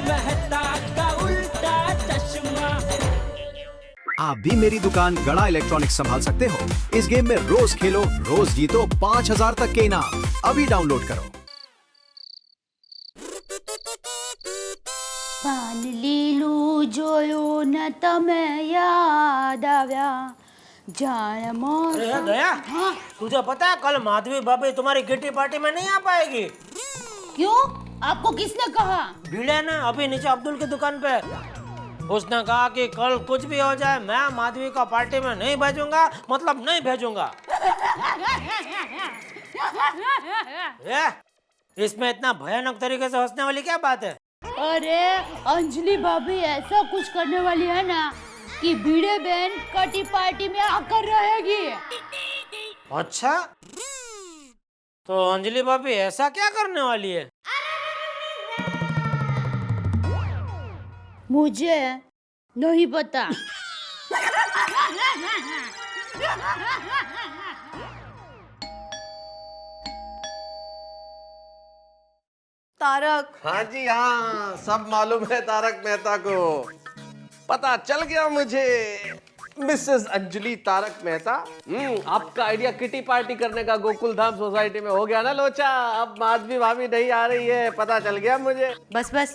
मेहता का उल्टा चश्मा। आप भी मेरी दुकान गड़ा इलेक्ट्रॉनिक्स संभाल सकते हो। इस गेम में रोज खेलो, रोज जीतो 5000 तक के इनाम। अभी डाउनलोड करो। પાન લીલું જોયું ને તમે યાદ આવ્યા જાણ अरे दया, हाँ तुझे पता है कल माधवी भाभी तुम्हारी किटी पार्टी में नहीं आ पाएगी? क्यों आपको किसने कहा? भीड़े ने अभी नीचे अब्दुल की दुकान पे। उसने कहा कि कल कुछ भी हो जाए मैं माधवी को पार्टी में नहीं भेजूंगा, मतलब नहीं भेजूंगा। इसमें इतना भयानक तरीके से हंसने वाली क्या बात है? अरे अंजलि भाभी ऐसा कुछ करने वाली है ना कि भिड़े बहन कटी पार्टी में आकर रहेगी। अच्छा, तो अंजलि भाभी ऐसा क्या करने वाली है? मुझे नहीं पता। तारक, हाँ जी हाँ, सब मालूम है तारक मेहता को। पता चल गया मुझे। मिसेस अंजलि तारक मेहता, आपका आइडिया किटी पार्टी करने का गोकुल धाम सोसाइटी में हो गया ना लोचा। अब माधवी भाभी नहीं आ रही है, पता चल गया मुझे। बस बस,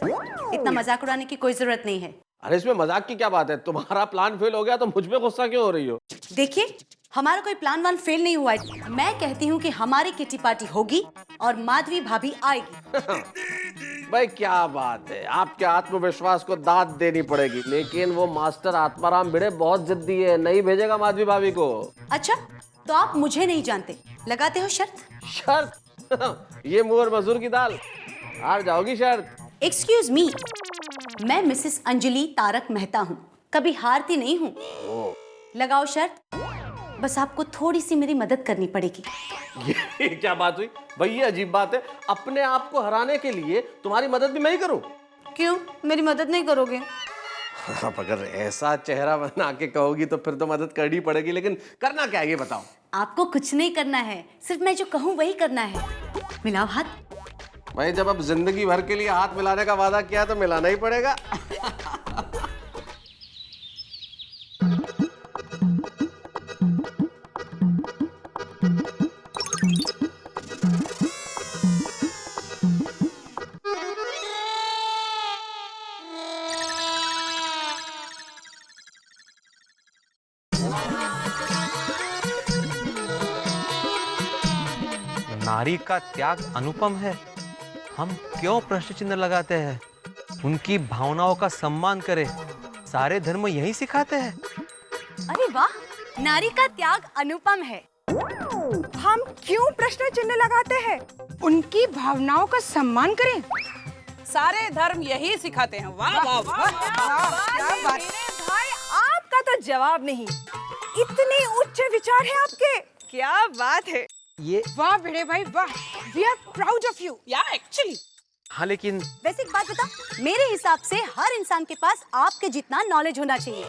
इतना मजाक उड़ाने की कोई जरूरत नहीं है। अरे इसमें मजाक की क्या बात है? तुम्हारा प्लान फेल हो गया तो मुझ पे गुस्सा क्यों हो रही हो? देखिए, हमारा कोई प्लान वान फेल नहीं हुआ है। मैं कहती हूँ कि हमारी किटी पार्टी होगी और माधवी भाभी आएगी। भाई क्या बात है, आपके आत्मविश्वास को दाद देनी पड़ेगी। लेकिन वो मास्टर आत्माराम भिड़े बहुत जिद्दी है, नहीं भेजेगा माधवी भाभी को। अच्छा, तो आप मुझे नहीं जानते, लगाते हो शर्त? शर्त? ये मुअर मजदूर की दाल, हार जाओगी शर्त। एक्सक्यूज मी, मैं मिसेस अंजलि तारक मेहता हूँ, कभी हारती नहीं हूँ। लगाओ शर्त, बस आपको थोड़ी सी मेरी मदद करनी पड़ेगी। ये क्या बात हुई भाई? ये अजीब बात है, अपने आप को हराने के लिए तुम्हारी मदद भी मैं ही करूं? क्यों, मेरी मदद नहीं करोगे? अब अगर ऐसा चेहरा बना के कहोगी तो फिर तो मदद करनी पड़ेगी, लेकिन करना क्या है ये बताओ। आपको कुछ नहीं करना है, सिर्फ मैं जो कहूँ वही करना है। मिलाओ हाथ। भाई जब अब जिंदगी भर के लिए हाथ मिलाने का वादा किया तो मिलाना ही पड़ेगा। नारी का त्याग अनुपम है। हम क्यों प्रश्न चिन्ह लगाते हैं? उनकी भावनाओं का सम्मान करें, सारे धर्म यही सिखाते हैं। अरे वाह, नारी का त्याग अनुपम है। हम क्यों प्रश्न चिन्ह लगाते हैं? उनकी भावनाओं का सम्मान करें, सारे धर्म यही सिखाते हैं। वाह वाह वाह, क्या बात भाई, आपका तो जवाब नहीं। इतने उच्च विचार हैं आपके, क्या बात है। ये वाह भिड़े भाई वाह, we are proud of you. Yeah actually हाँ, लेकिन वैसे एक बात बता, मेरे हिसाब से हर इंसान के पास आपके जितना नॉलेज होना चाहिए।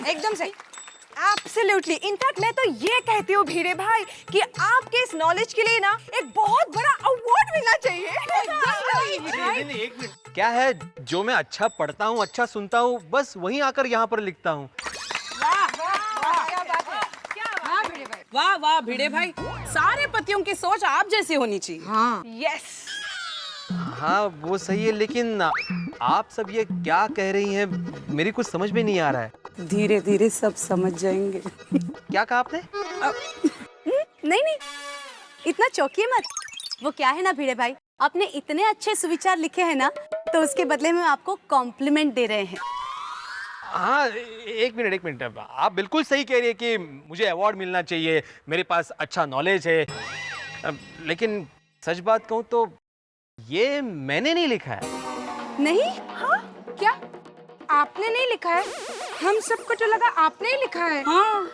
एकदम सही, एब्सोल्युटली। इनफैक्ट मैं तो ये कहती हूँ भिड़े भाई कि आपके इस नॉलेज के लिए ना एक बहुत बड़ा अवार्ड मिलना चाहिए। एक मिनट, क्या है जो मैं अच्छा पढ़ता हूँ, अच्छा सुनता हूँ, बस वहीं आकर यहाँ पर लिखता हूँ। वाह वाह भिड़े भाई, सारे पतियों की सोच आप जैसी होनी चाहिए। हाँ यस, हाँ वो सही है, लेकिन आप सब ये क्या कह रही हैं, मेरी कुछ समझ में नहीं आ रहा है। धीरे धीरे सब समझ जाएंगे। क्या कहा आपने? नहीं नहीं, इतना चौंकिए मत। वो क्या है ना भिड़े भाई, आपने इतने अच्छे सुविचार लिखे हैं ना, तो उसके बदले में आपको कॉम्प्लीमेंट दे रहे हैं। हाँ एक मिनट, आप बिल्कुल सही कह रही है कि मुझे अवार्ड मिलना चाहिए, मेरे पास अच्छा नॉलेज है। लेकिन सच बात कहूँ तो ये मैंने नहीं लिखा है। नहीं? हाँ क्या आपने नहीं लिखा है? हम सबको तो लगा आपने ही लिखा है। हाँ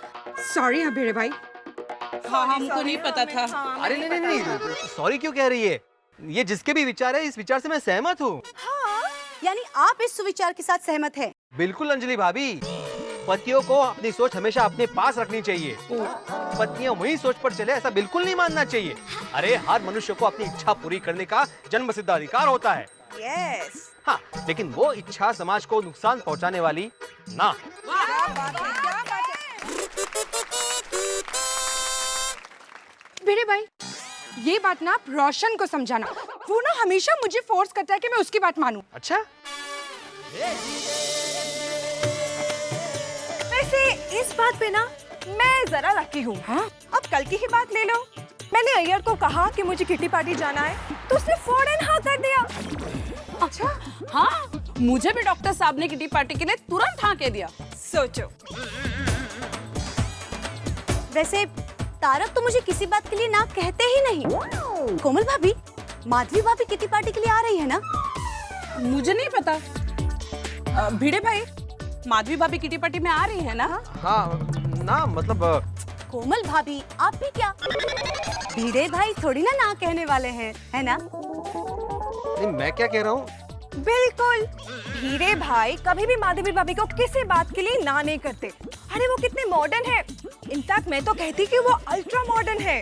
सॉरी हाँ भिड़े भाई। हाँ, हमको नहीं पता था। अरे नहीं, सॉरी क्यों कह रही है? ये जिसके भी विचार है, इस विचार से मैं सहमत हूँ। हाँ, यानी आप इस सुविचार के साथ सहमत हैं? बिल्कुल अंजलि भाभी, पतियों को अपनी सोच हमेशा अपने पास रखनी चाहिए। पत्नियां वही सोच पर चले ऐसा बिल्कुल नहीं मानना चाहिए। अरे हर मनुष्य को अपनी इच्छा पूरी करने का जन्मसिद्ध अधिकार होता है। यस। हाँ, लेकिन वो इच्छा समाज को नुकसान पहुंचाने वाली ना। क्या बात है, क्या बात है। भिड़े भाई, ये बात ना आप रोशन को समझाना। वो ना हमेशा मुझे फोर्स करता है कि मैं उसकी बात मानूं। अच्छा, वैसे इस बात पे ना मैं जरा लकी हूँ। हाँ? अब कल की ही बात ले लो, मैंने अय्यर को कहा कि मुझे किटी पार्टी जाना है, तो उसने फौरन हाँ कर दिया। अच्छा हाँ, मुझे भी डॉक्टर साहब ने किटी पार्टी के लिए तुरंत हाँ कह दिया। सोचो। वैसे तारक तो मुझे किसी बात के लिए ना कहते ही नहीं। कोमल भाभी, माधवी भाभी किटी पार्टी के लिए आ रही है ना? मुझे नहीं पता। भिड़े भाई, माधवी भाभी किटी पार्टी में आ रही है ना? हाँ ना, मतलब कोमल भाभी, आप भी क्या? भिड़े भाई थोड़ी ना कहने वाले हैं, है ना? नहीं, मैं क्या कह रहा हूँ? बिल्कुल, हीरे भाई कभी भी माधवी भाभी को किसी बात के लिए ना नहीं करते। अरे वो कितने मॉडर्न है, इनफैक्ट मैं तो कहती कि वो अल्ट्रा मॉडर्न है।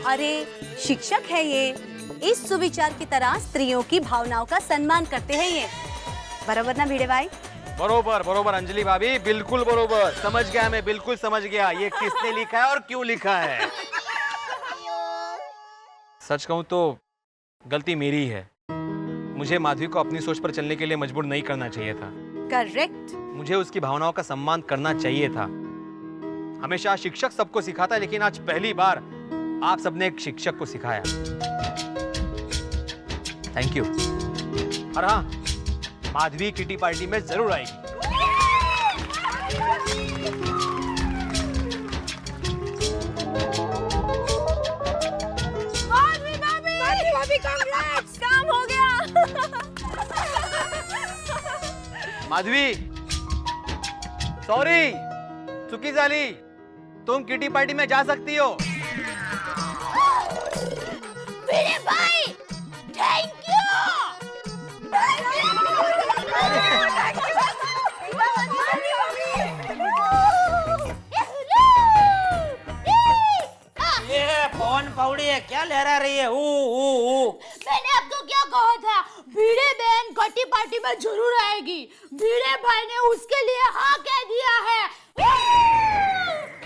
अरे शिक्षक है ये, इस सुविचार की तरह स्त्रियों की भावनाओं का सम्मान करते हैं ये। बराबर ना भिड़े भाई? बरोबर बरोबर अंजलि भाभी, बिल्कुल बरोबर। समझ गया, मैं बिल्कुल समझ गया ये किसने लिखा है और क्यों लिखा है। सच कहूं तो गलती मेरी है। मुझे माधवी को अपनी सोच पर चलने के लिए मजबूर नहीं करना चाहिए था। करेक्ट। मुझे उसकी भावनाओं का सम्मान करना चाहिए था। हमेशा शिक्षक सबको सिखाता है, लेकिन आज पहली बार आप सबने एक शिक्षक को सिखाया। Thank you. और हाँ, माधवी किटी पार्टी में जरूर आएगी। माधवी भाभी कांग्रेट्स, काम हो गया। माधवी, सॉरी, चुकी झाली। तुम किटी पार्टी में जा सकती हो। भिड़े भाई, थैंक यू। ये पवन पौड़ी है, क्या लहरा रही है? मैंने आपको क्या कहा था, भिड़े बहन कटी पार्टी में जरूर आएगी। भिड़े भाई ने उसके लिए हाँ कह दिया है।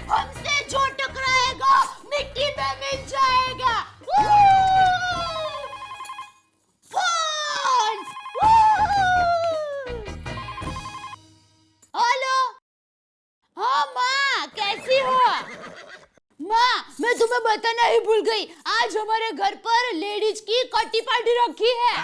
हमसे जो टकराएगा मिट्टी में मिल जाएगा। हेलो, हाँ माँ, कैसी हो? माँ, मैं तुम्हें बताना ही भूल गई, आज हमारे घर पर लेडीज की कटी पार्टी रखी है।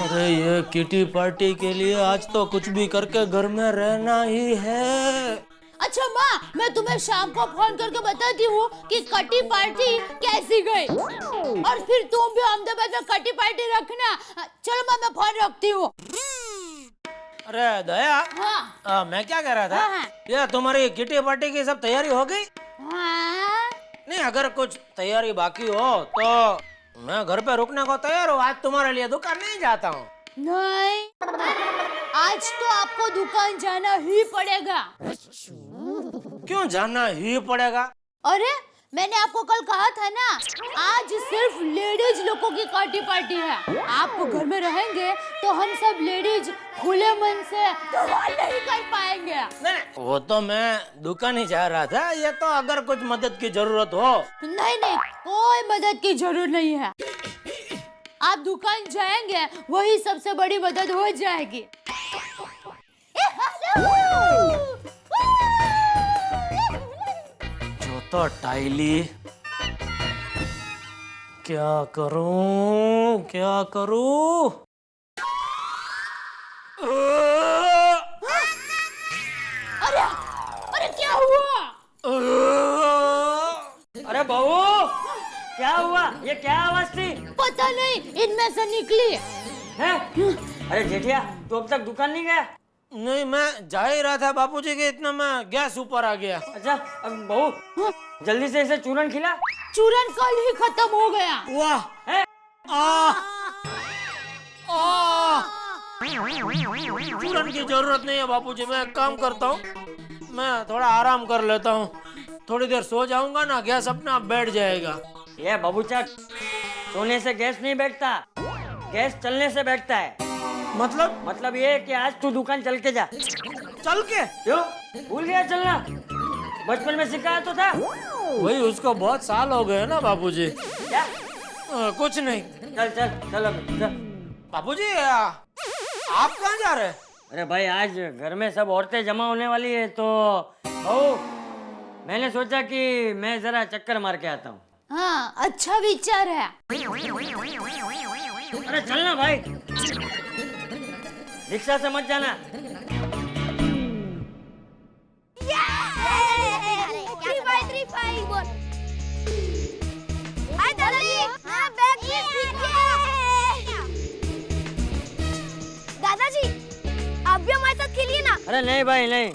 अरे ये किटी पार्टी के लिए आज तो कुछ भी करके घर में रहना ही है। अच्छा माँ, मैं तुम्हें शाम को फोन करके बताती हूँ कि कटी पार्टी कैसी गई, और फिर तुम भी अहमदाबाद में कटी पार्टी रखना। चलो माँ, मैं फोन रखती हूँ। अरे दया, हाँ। मैं क्या कह रहा था, हाँ। ये तुम्हारी किटी पार्टी की सब तैयारी हो गई? हाँ? नहीं, अगर कुछ तैयारी बाकी हो तो मैं घर पे रुकने को तैयार हूँ। आज तुम्हारे लिए दुकान नहीं जाता हूँ। नहीं, आज तो आपको दुकान जाना ही पड़ेगा। क्यों जाना ही पड़ेगा? अरे मैंने आपको कल कहा था ना, आज सिर्फ लेडीज लोगों की पार्टी पार्टी है। आप घर में रहेंगे तो हम सब लेडीज खुले मन से धमाल नहीं कर पाएंगे। नहीं, वो तो मैं दुकान ही जा रहा था। ये तो अगर कुछ मदद की जरूरत हो। नहीं नहीं, कोई मदद की जरूरत नहीं है। आप दुकान जाएंगे वही सबसे बड़ी मदद हो जाएगी। जो तो टाइली, क्या करूं क्या करूं? अरे अरे क्या हुआ? अरे बहू, क्या हुआ? ये क्या आवाज थी? पता नहीं, इनमें से निकली है? अरे जेठिया, तू अब तक दुकान नहीं गया? नहीं, मैं जा ही रहा था बापूजी के, इतना मैं गैस ऊपर आ गया। अच्छा, अब बहू जल्दी से इसे चूरन खिला। चूरन कल ही खत्म हो गया। वाह, है? चूरन की जरूरत नहीं है बापूजी। मैं एक काम करता हूँ, मैं थोड़ा आराम कर लेता हूँ। थोड़ी देर सो जाऊंगा ना, गैस अपने आप बैठ जाएगा। ये बाबूचा, सोने से गैस नहीं बैठता, गैस चलने से बैठता है। मतलब ये कि आज तू दुकान चल के जा। चल के क्यों? भूल गया चलना? बचपन में सिखाया तो था। वही उसको बहुत साल हो गए ना बाबूजी। क्या? कुछ नहीं। चल चल चल अब चल। बाबूजी आप कहाँ जा रहे हैं? अरे भाई आज घर में सब औरतें जमा होने वाली है तो मैंने सोचा कि मैं जरा चक्कर मार के आता हूँ। हाँ, अच्छा विचार है। अरे चलना भाई, रिक्शा से मत जाना। दादाजी आप भी हमारे साथ खेलिए ना। अरे नहीं भाई नहीं,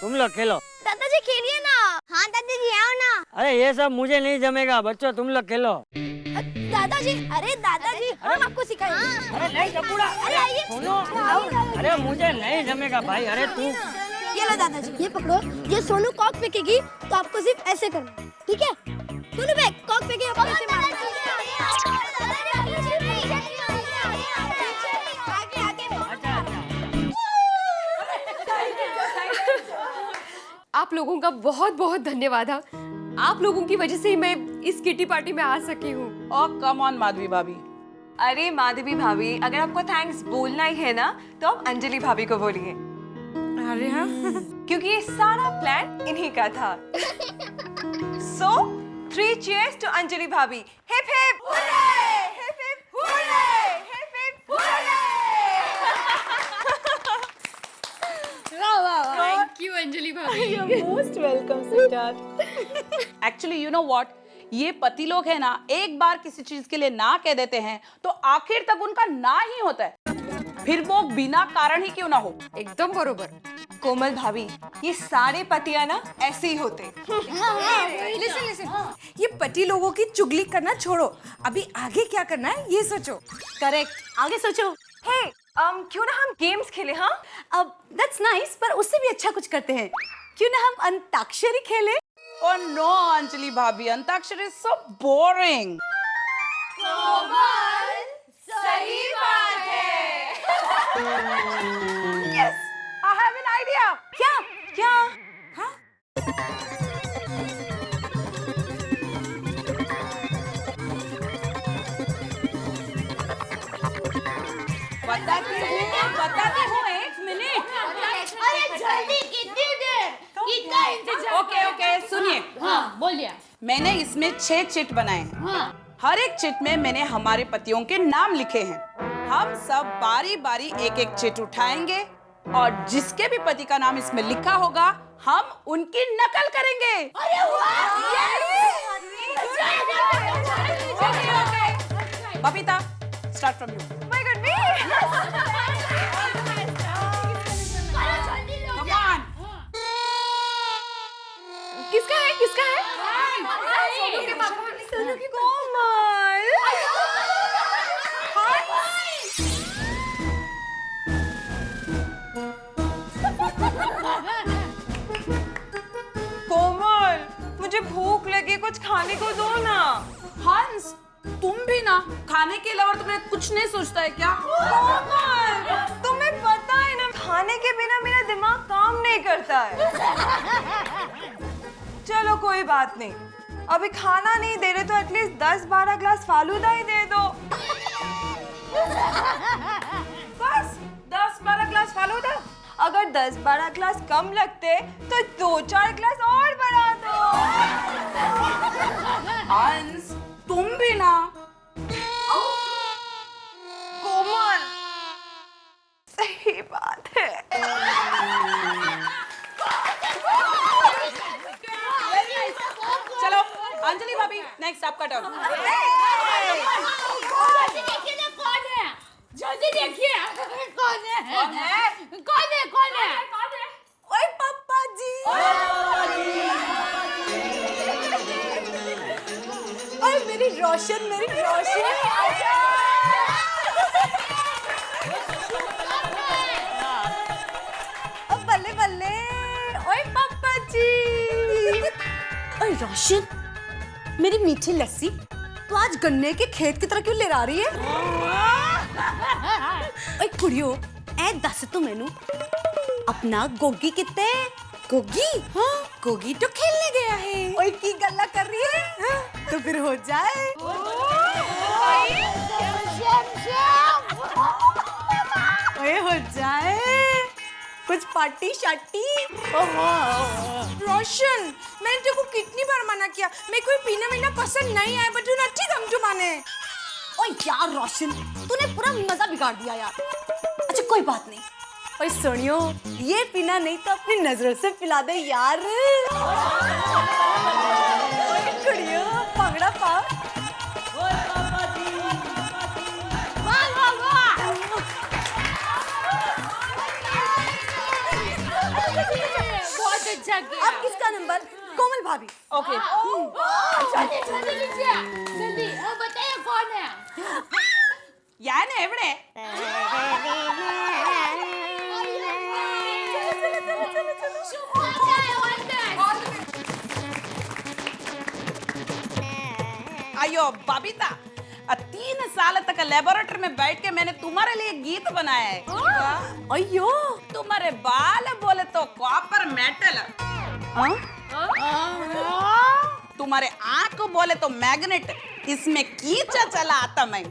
तुम लोग खेलो। दादाजी खेलिए ना। हाँ दादाजी आओ ना। अरे ये सब मुझे नहीं जमेगा, बच्चों तुम लोग खेलो। दादाजी, अरे दादाजी हम आपको सिखाएंगे। अरे नहीं टपुड़ा, अरे आइए। सुनो, अरे मुझे नहीं जमेगा भाई। अरे तू ये लो दादाजी, ये पकड़ो। ये सोनू कॉक फेंकेगी तो आपको सिर्फ ऐसे करना है, ठीक है? सोनू बैग कॉक फेंके आप ऐसे मारना। आप लोगों का बहुत बहुत धन्यवाद। आप लोगों की वजह से ही मैं इस किटी पार्टी में आ सकी हूँ। और कम ऑन माधवी भाभी। अरे माधवी भाभी, अगर आपको थैंक्स बोलना ही है ना तो आप अंजलि भाभी को बोलिए। अरे हाँ, क्योंकि ये सारा प्लान इन्हीं का था। So 3 cheers to अंजलि भाभी। Hip hip hurray! Hip hip hurray! Hip hip hurray! Thank you Anjali भाभी। Most welcome sweetheart. Actually you know what, ये पति लोग है ना, एक बार किसी चीज के लिए ना कह देते हैं तो आखिर तक उनका ना ही होता है, फिर वो बिना कारण ही क्यों ना हो। एकदम बरोबर। कोमल भाभी, ये सारे पतियां ना ऐसे ही होते। लिसन, ये पति लोगों की चुगली करना छोड़ो, अभी आगे क्या करना है ये सोचो। करेक्ट, आगे सोचो। हे, क्यों ना हम गेम्स खेले? हाँ, अब दैट्स नाइस, पर उससे भी अच्छा कुछ करते हैं। क्यों ना हम अंताक्षरी खेलें? ओह नो अंजलि भाभी, अंताक्षरी इज सो बोरिंग। सही बात है। Yes, I have an idea. क्या? क्या? हाँ? बताती हूँ, एक मिनट। अरे जल्दी, कितनी देर? कितना इंतजार? ओके, सुनिए। हाँ, बोलिए। मैंने इसमें 6 चिट बनाए हैं। हाँ। हर एक चिट में मैंने हमारे पतियों के नाम लिखे हैं। हम सब बारी बारी एक एक चिट उठाएंगे और जिसके भी पति का नाम इसमें लिखा होगा हम उनकी नकल करेंगे। अरे Babita, start from you. My God, me. Come on. किसका है? किसका है? सोनू के पापा। सोनू की कोमल। कोमल, मुझे भूख लगी, कुछ खाने को दो ना। हंस, तुम भी ना खाने के अलावा तुम्हें कुछ नहीं सोचता है क्या? कोमल, तुम्हें पता है ना, खाने के बिना मेरा दिमाग काम नहीं करता है। चलो कोई बात नहीं, अभी खाना नहीं दे रहे तो एटलीस्ट 10-12 ग्लास फालूदा ही दे दो। बस 10-12 ग्लास फालूदा? अगर 10-12 ग्लास कम लगते तो 2-4 ग्लास और बढ़ा दो। हंस, तुम भी ना। कोमल, सही बात है। चलो अंजलि भाभी, नेक्स्ट आपका टर्न। जल्दी देखिए ना कौन है? जल्दी देखिए कौन है? कौन है? ओए पापा जी। ओए मेरी रोशन। बल्ले बल्ले। ओए पापा जी। ओए रोशन, मेरी मीठी लस्सी, तू आज गन्ने के खेत की तरह क्यों ले आ रही है? कुड़ियो ए दस तो मैनू अपना गोगी कितने गोगी हाँ गोगी तो खेलने गया है ओए की गल्ला कर रही है हाँ? तो फिर हो जाए ओए हो जाए कुछ पार्टी शार्टी रोशन मैंने तेरे को कितनी बार मना किया मेरे को पीना वीना पसंद नहीं है बट तू नट्टी दम जो माने ओए यार रोशन तूने पूरा मजा बिगाड़ दिया यार अच्छा कोई बात नहीं ओए सुनियो ये पीना नहीं तो अपनी नजरों से पिला दे यार कुड़ियो पगड़ा पा बहुत अच्छा किया। अब किसका नंबर कोमल भाभी ओके जल्दी जल्दी लीजिए जल्दी बताइए कौन है यान एवढे अयो बबीता 3 साल तक लेबोरेटरी में बैठ के मैंने तुम्हारे लिए गीत बनाया है अयो तुम्हारे बाल बोले तो कॉपर मेटल तुम्हारे आंख बोले तो मैग्नेट इसमें कीचा चला आता मैं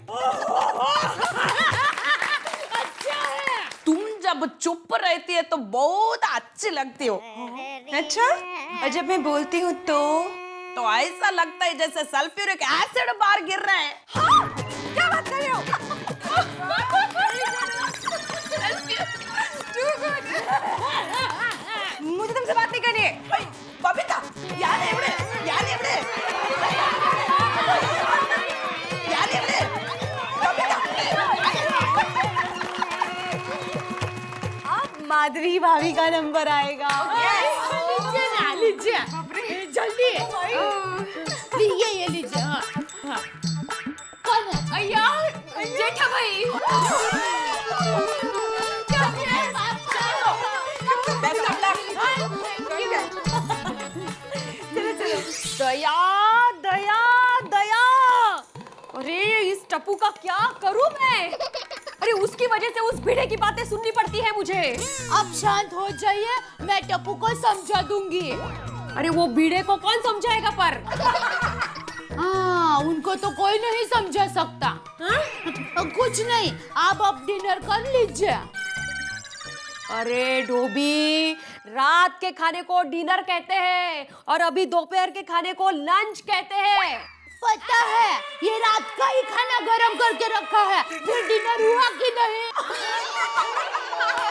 तुम जब चुप रहती है तो बहुत अच्छी लगती हो अच्छा और जब मैं बोलती हूँ तो ऐसा लगता है जैसे सल्फ्यूरिक एसिड बाहर गिर रहा है हाँ? क्या बात कर रहे हो मुझे तुमसे बात नहीं करनी है बबीता यार एवढे अब माधवी भाभी का नंबर आएगा लीजिए जल्दी ये लीजिए हाँ हाँ कौन है यार जेठा भाई दया दया दया अरे इस टप्पू का क्या करूं मैं अरे उसकी वजह से उस भिड़े की बातें सुननी पड़ती है मुझे अब शांत हो जाइए मैं टप्पू को समझा दूंगी अरे वो भिड़े को कौन समझाएगा पर हाँ उनको तो कोई नहीं समझा सकता हाँ? कुछ नहीं आप अब डिनर कर लीजिए अरे डोबी रात के खाने को डिनर कहते हैं और अभी दोपहर के खाने को लंच कहते हैं पता है ये रात का ही खाना गरम करके रखा है फिर डिनर हुआ कि नहीं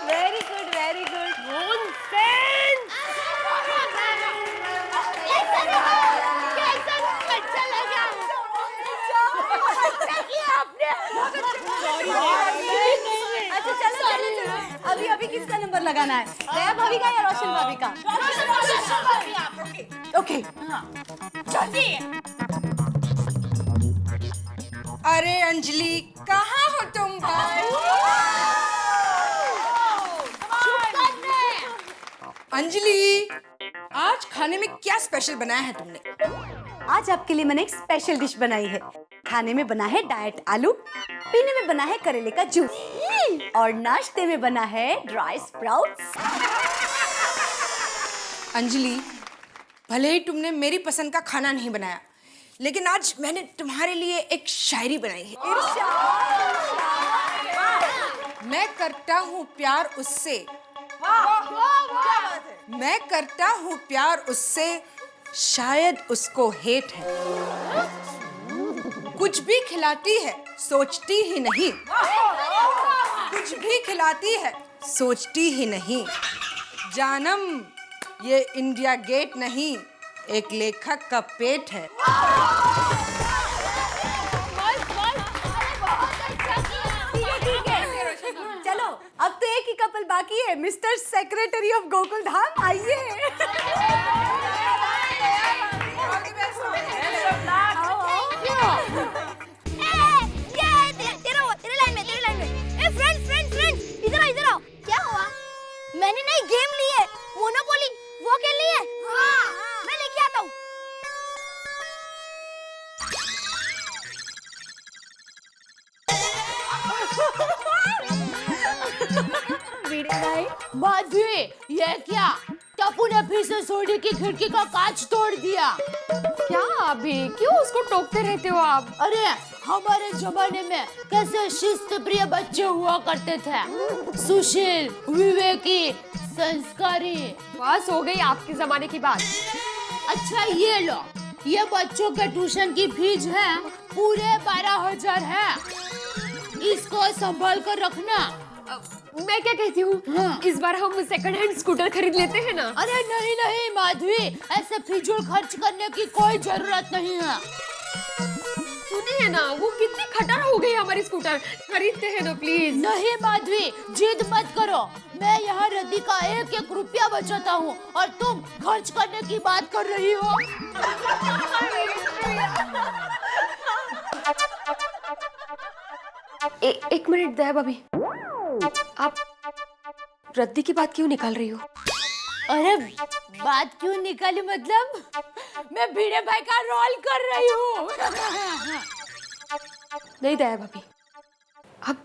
वेरी गुड अच्छा लगा अच्छा किया आपने अच्छा चलो अभी किसका नंबर लगाना है दया भाभी का या रोशन भाभी का ओके जल्दी अरे अंजलि कहाँ हो तुम भाई अंजलि आज खाने में क्या स्पेशल बनाया है तुमने आज आपके लिए मैंने एक स्पेशल डिश बनाई है खाने में बना है डाइट आलू पीने में बना है करेले का जूस और नाश्ते में बना है ड्राई स्प्राउट्स अंजलि भले ही तुमने मेरी पसंद का खाना नहीं बनाया लेकिन आज मैंने तुम्हारे लिए एक शायरी बनाई है मैं करता हूँ प्यार उससे मैं करता हूँ प्यार उससे शायद उसको हेट है कुछ भी खिलाती है सोचती ही नहीं कुछ भी खिलाती है सोचती ही नहीं जानम ये इंडिया गेट नहीं एक लेखक का पेट है चलो अब तो एक ही कपल बाकी है mister secretary of Gokul Dham आइए मैंने नई गेम ली है मोनोपोली वो खेलनी है हाँ, मैं लेके आता हूँ भिड़े भाई। माधवी, ये क्या? टप्पू ने फिर से सोडी की खिड़की का कांच तोड़ दिया। क्या अभी क्यों उसको टोकते रहते हो आप? अरे हमारे जमाने में कैसे शिस्त प्रिय बच्चे हुआ करते थे, सुशील, विवेकी, संस्कारी। बस हो गई आपके जमाने की बात। अच्छा ये लो, ये बच्चों के ट्यूशन की फीस है, पूरे 12,000 है। इसको संभाल कर रखना। मैं क्या कहती हूँ, हाँ। इस बार हम सेकंड हैंड स्कूटर खरीद लेते हैं ना? अरे नहीं नहीं माधवी, ऐसे फिजूल खर्च करने की कोई जरूरत नहीं है। सुनिए ना, वो कितनी खटर हो गई हमारी स्कूटर, खरीदते हैं ना प्लीज। नहीं माधवी, जिद मत करो। मैं यहाँ रद्दी का 1-1 रुपया बचाता हूँ और तुम खर्च करने की बात कर रही हो। एक मिनट दया भाभी, आप रद्दी की बात क्यों निकाल रही हो? अरे बात क्यों निकाली मतलब? मैं भिड़े भाई का रोल कर रही हूँ। नहीं दया भाभी, आप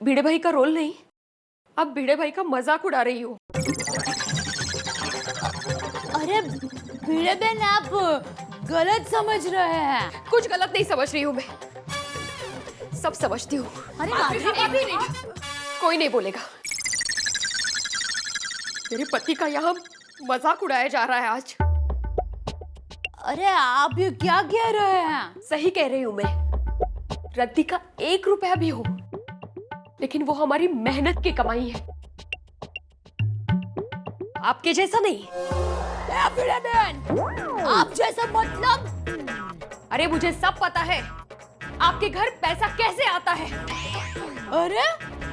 भिड़े भाई का रोल नहीं, आप भिड़े भाई का मजाक उड़ा रही हो। अरे भिड़े बहन, आप गलत समझ रहे हैं। कुछ गलत नहीं समझ रही हूँ मैं, सब समझती हूँ। अरे माधवी, कोई नहीं बोलेगा। मेरे पति का यहाँ मजाक उड़ाया जा रहा है आज। अरे आप ये क्या कह रहे हैं? सही कह रही हूँ मैं। रद्दी का 1 रुपया भी हो, लेकिन वो हमारी मेहनत की कमाई है, आपके जैसा नहीं। आप जैसा मतलब? अरे मुझे सब पता है, आपके घर पैसा कैसे आता है। अरे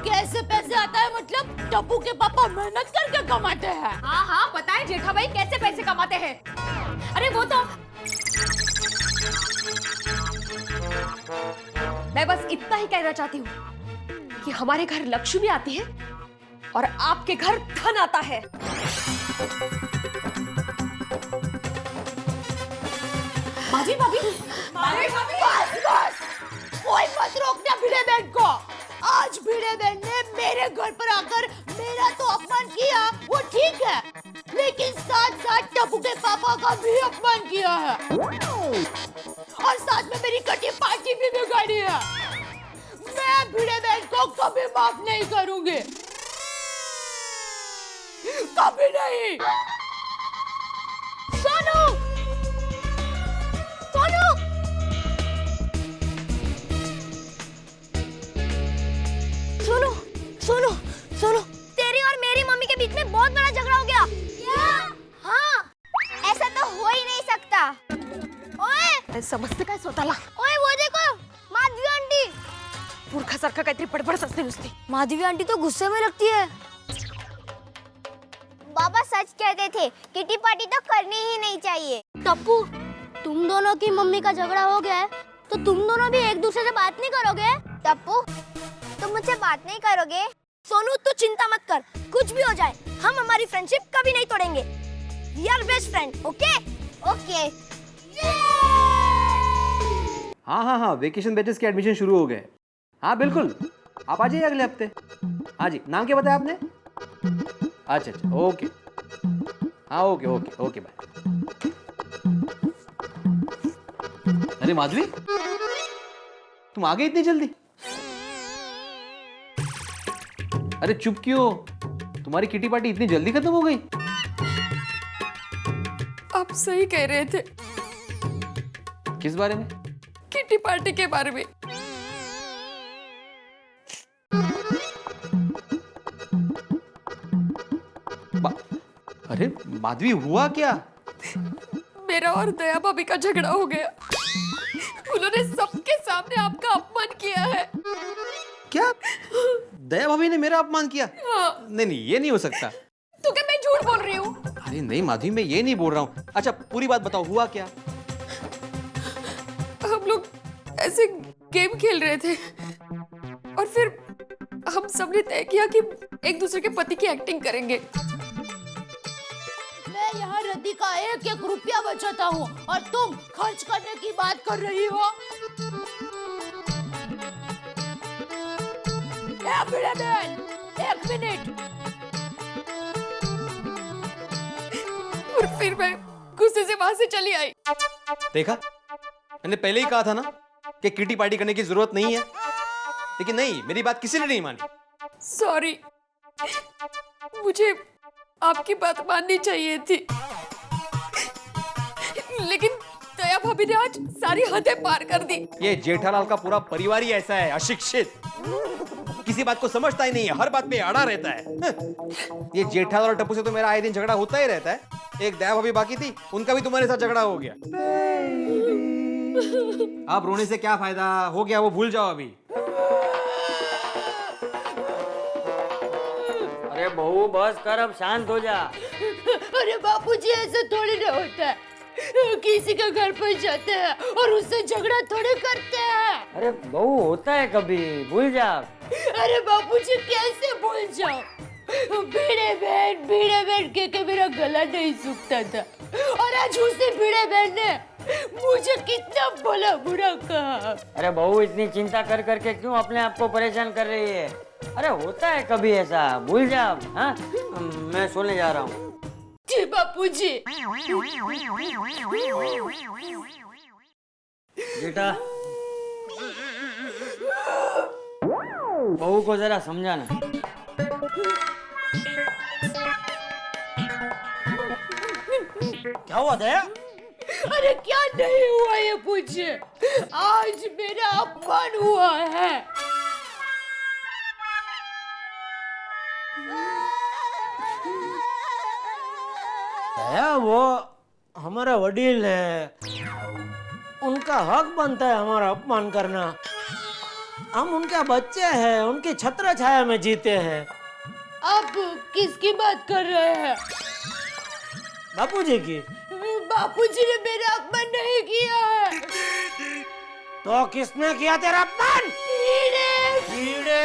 कैसे पैसे आता है मतलब? टप्पू के पापा मेहनत करके कमाते हैं। हाँ हाँ पता है जेठा भाई कैसे पैसे कमाते हैं। अरे वो तो मैं बस इतना ही कहना चाहती हूँ कि हमारे घर लक्ष्मी आती है और आपके घर धन आता है। भाभी भाभी, बस बस, कोई मत रोकना भिड़े बहन को। आज भिड़े बहन ने मेरे घर पर आकर मेरा तो अपमान किया, वो ठीक है, लेकिन साथ साथ टप्पू के पापा का भी अपमान किया है और साथ में मेरी कटी पार्टी भी बिगाड़ी है। मैं भिड़े बहन को कभी माफ नहीं करूंगी, कभी नहीं। सोनू, सोनू, सोनू, सोनू, सोनू, तेरी और मेरी मम्मी के बीच में बहुत बड़ा झगड़ा हो गया। हाँ, ऐसा तो हो ही नहीं सकता। ओए, समजते काय स्वतःला? ओए वो देखो, माधवी आंटी। मूर्खासारखं काहीतरी बडबडच असते नुसती। माधवी आंटी तो गुस्से में लगती है। बाबा सच कहते थे, किटी पार्टी तो करनी ही नहीं चाहिए। टप्पू, तुम दोनों की मम्मी का झगड़ा हो गया है, तो तुम दोनों भी एक दूसरे से बात नहीं करोगे? टप्पू, तुम मुझसे बात नहीं करोगे? सोनू तू चिंता मत कर, कुछ भी हो जाए, हम हमारी फ्रेंडशिप कभी नहीं तोड़ेंगे। We are best friend, okay? Okay. हाँ हाँ हाँ, वेकेशन बैचेस के एडमिशन शुरू हो गए। हाँ बिल्कुल, आप आ जाइए अगले हफ्ते। हाँ जी, नाम क्या बताया आपने? अच्छा अच्छा, ओके। हाँ ओके ओके ओके, बाय। अरे माधवी, तुम आ गई इतनी जल्दी? अरे चुप क्यों? तुम्हारी किटी पार्टी इतनी जल्दी खत्म हो गई? आप सही कह रहे थे। किस बारे में? किटी पार्टी के बारे में। अरे माधवी, हुआ क्या? मेरा और दया भाभी का झगड़ा हो गया। उन्होंने सबके सामने आपका अपमान किया है। क्या? दया भाभी ने मेरा अपमान किया? हाँ। नहीं नहीं, ये नहीं हो सकता। तो क्या मैं झूठ बोल रही हूँ? अरे नहीं माधवी, मैं ये नहीं बोल रहा हूँ। अच्छा पूरी बात बताओ, हुआ क्या? हम लोग ऐसे गेम खेल रहे थे और फिर हम सबने तय किया कि एक दूसरे के पति की एक्टिंग करेंगे। मैं यहाँ रद्दी का 1-1 रुपया बचाता हूँ और तुम खर्च करने की बात कर रही हो। एक मिनट। और फिर मैं गुस्से से वहां से चली आई। देखा, मैंने पहले ही कहा था ना कि किटी पार्टी करने की जरूरत नहीं है, लेकिन नहीं, मेरी बात किसी ने नहीं मानी। सॉरी, मुझे आपकी बात माननी चाहिए थी, लेकिन दया भाभी ने आज सारी हदें पार कर दी। ये जेठालाल का पूरा परिवार ही ऐसा है, अशिक्षित, किसी बात को समझता ही नहीं है, हर बात पे अड़ा रहता है। ये जेठालाल और टप्पू से तो मेरा आए दिन झगड़ा होता ही रहता है। एक दया भाभी बाकी थी, उनका भी तुम्हारे साथ झगड़ा हो गया। आप रोने से क्या फायदा, हो गया वो भूल जाओ अभी। अरे बहू बस कर, अब शांत हो जा। अरे बापूजी, ऐसा थोड़ी ना होता है। किसी के घर पर जाते हैं और उससे झगड़ा थोड़ी करते हैं। अरे बहू होता है कभी, भूल जा। अरे बापूजी, कैसे भूल जाओ? भिड़े बहन के मेरा गला नहीं सूखता था, और आज उसी भिड़े बहन ने मुझे कितना भला बुरा कहा। अरे बहू, इतनी चिंता कर करके क्यों अपने आप को परेशान कर रही है? अरे होता है कभी ऐसा, भूल जा। हाँ, मैं सोने जा रहा हूँ। जी बापूजी। बेटा, बहू को जरा समझाना। क्या हुआ दया? अरे क्या नहीं हुआ ये पूछे, आज मेरा अपमान हुआ है। दया, वो हमारा वडील है, उनका हक बनता है हमारा अपमान करना। हम उनके बच्चे हैं, उनकी छत्र छाया में जीते हैं। आप किसकी बात कर रहे हैं? बापूजी की। बापूजी ने मेरा अपमान नहीं किया है। तो किसने किया तेरा अपमान? भिड़े।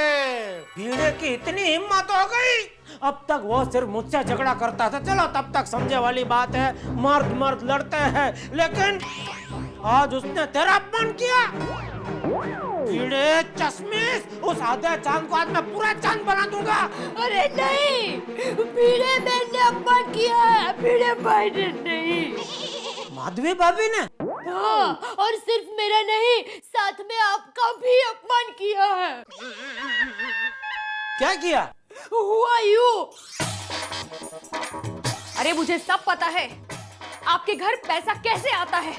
भिड़े की इतनी हिम्मत हो गई? अब तक वो सिर्फ मुझसे झगड़ा करता था, चलो तब तक समझे वाली बात है, मर्द मर्द लड़ते हैं, लेकिन आज उसने तेरा अपमान किया। भिड़े चश्मिश, उस आधे चांद को आज मैं पूरा चांद बना दूंगा। अरे नहीं, भिड़े बहन ने अपमान किया है, भिड़े भाई ने नहीं। माधवी भाभी ने? हाँ, और सिर्फ मेरा नहीं, साथ में आपका भी अपमान किया है। क्या किया? हुआ यूं। अरे मुझे सब पता है, आपके घर पैसा कैसे आता है।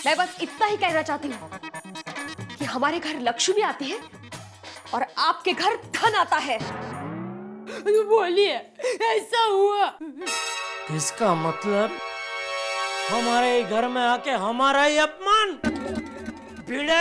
मैं बस इतना ही कहना चाहती हूँ कि हमारे घर लक्ष्मी आती है और आपके घर धन आता है। बोलिए, ऐसा हुआ? इसका मतलब हमारे घर में आके हमारा ही अपमान? भिड़े!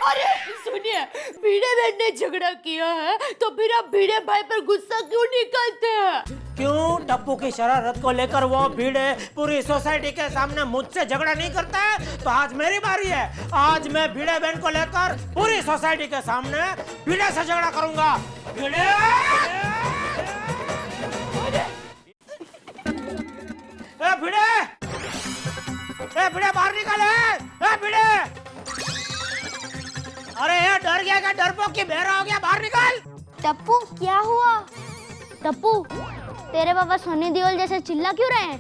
अरे सुनिए, भिड़े बहन ने झगड़ा किया है, तो फिर आप भिड़े भाई पर गुस्सा क्यों निकालते हैं? क्यों? टप्पू की शरारत को लेकर वो भिड़े पूरी सोसाइटी के सामने मुझसे झगड़ा नहीं करता है, तो आज मेरी बारी है। आज मैं भिड़े बहन को लेकर पूरी सोसाइटी के सामने भिड़े से झगड़ा करूंगा। भिड़े! भिड़े! भिड़े बाहर निकल! भिड़े! अरे ये डर गया क्या? डरपोक की बहरा हो गया, बाहर निकल! टप्पू, क्या हुआ? टप्पू, तेरे पापा सोनी देओल जैसे चिल्ला क्यों रहे हैं?